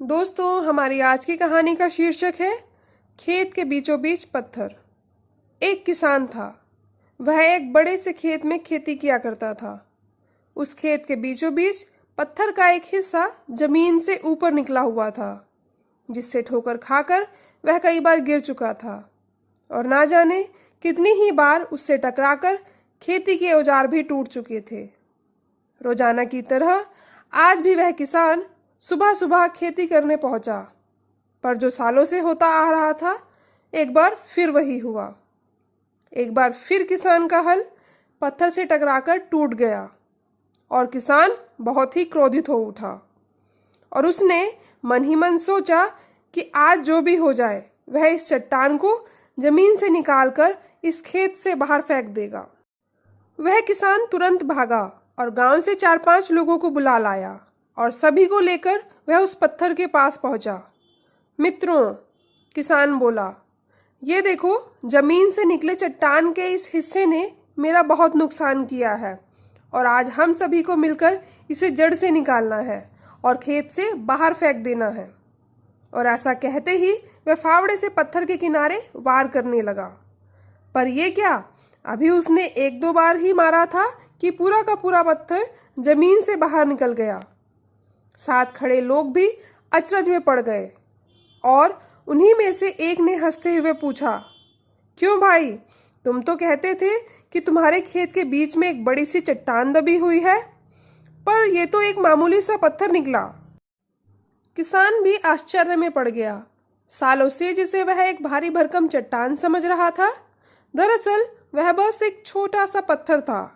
दोस्तों, हमारी आज की कहानी का शीर्षक है खेत के बीचों बीच पत्थर। एक किसान था। वह एक बड़े से खेत में खेती किया करता था। उस खेत के बीचों बीच पत्थर का एक हिस्सा जमीन से ऊपर निकला हुआ था, जिससे ठोकर खाकर वह कई बार गिर चुका था और ना जाने कितनी ही बार उससे टकराकर खेती के औजार भी टूट चुके थे। रोजाना की तरह आज भी वह किसान सुबह सुबह खेती करने पहुंचा, पर जो सालों से होता आ रहा था, एक बार फिर वही हुआ। एक बार फिर किसान का हल पत्थर से टकराकर टूट गया और किसान बहुत ही क्रोधित हो उठा और उसने मन ही मन सोचा कि आज जो भी हो जाए वह इस चट्टान को जमीन से निकालकर इस खेत से बाहर फेंक देगा। वह किसान तुरंत भागा और गांव से 4-5 लोगों को बुला लाया और सभी को लेकर वह उस पत्थर के पास पहुंचा। मित्रों, किसान बोला, ये देखो, जमीन से निकले चट्टान के इस हिस्से ने मेरा बहुत नुकसान किया है और आज हम सभी को मिलकर इसे जड़ से निकालना है और खेत से बाहर फेंक देना है। और ऐसा कहते ही वह फावड़े से पत्थर के किनारे वार करने लगा। पर यह क्या, अभी उसने 1-2 बार ही मारा था कि पूरा का पूरा पत्थर जमीन से बाहर निकल गया। साथ खड़े लोग भी अचरज में पड़ गए और उन्हीं में से एक ने हंसते हुए पूछा, क्यों भाई, तुम तो कहते थे कि तुम्हारे खेत के बीच में एक बड़ी सी चट्टान दबी हुई है, पर यह तो एक मामूली सा पत्थर निकला। किसान भी आश्चर्य में पड़ गया। सालों से जिसे वह एक भारी भरकम चट्टान समझ रहा था, दरअसल वह बस एक छोटा सा पत्थर था।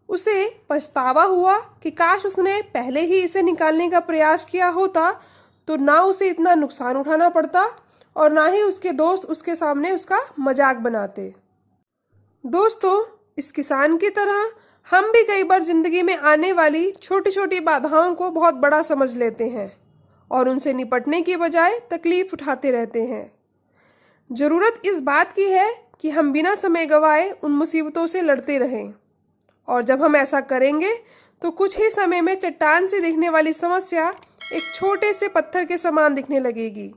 उसे पछतावा हुआ कि काश उसने पहले ही इसे निकालने का प्रयास किया होता, तो ना उसे इतना नुकसान उठाना पड़ता और ना ही उसके दोस्त उसके सामने उसका मजाक बनाते। दोस्तों, इस किसान की तरह हम भी कई बार जिंदगी में आने वाली छोटी छोटी बाधाओं को बहुत बड़ा समझ लेते हैं और उनसे निपटने की बजाय तकलीफ उठाते रहते हैं। जरूरत इस बात की है कि हम बिना समय गंवाए उन मुसीबतों से लड़ते रहें, और जब हम ऐसा करेंगे तो कुछ ही समय में चट्टान से दिखने वाली समस्या एक छोटे से पत्थर के समान दिखने लगेगी,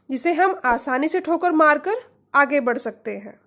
जिसे हम आसानी से ठोकर मारकर आगे बढ़ सकते हैं।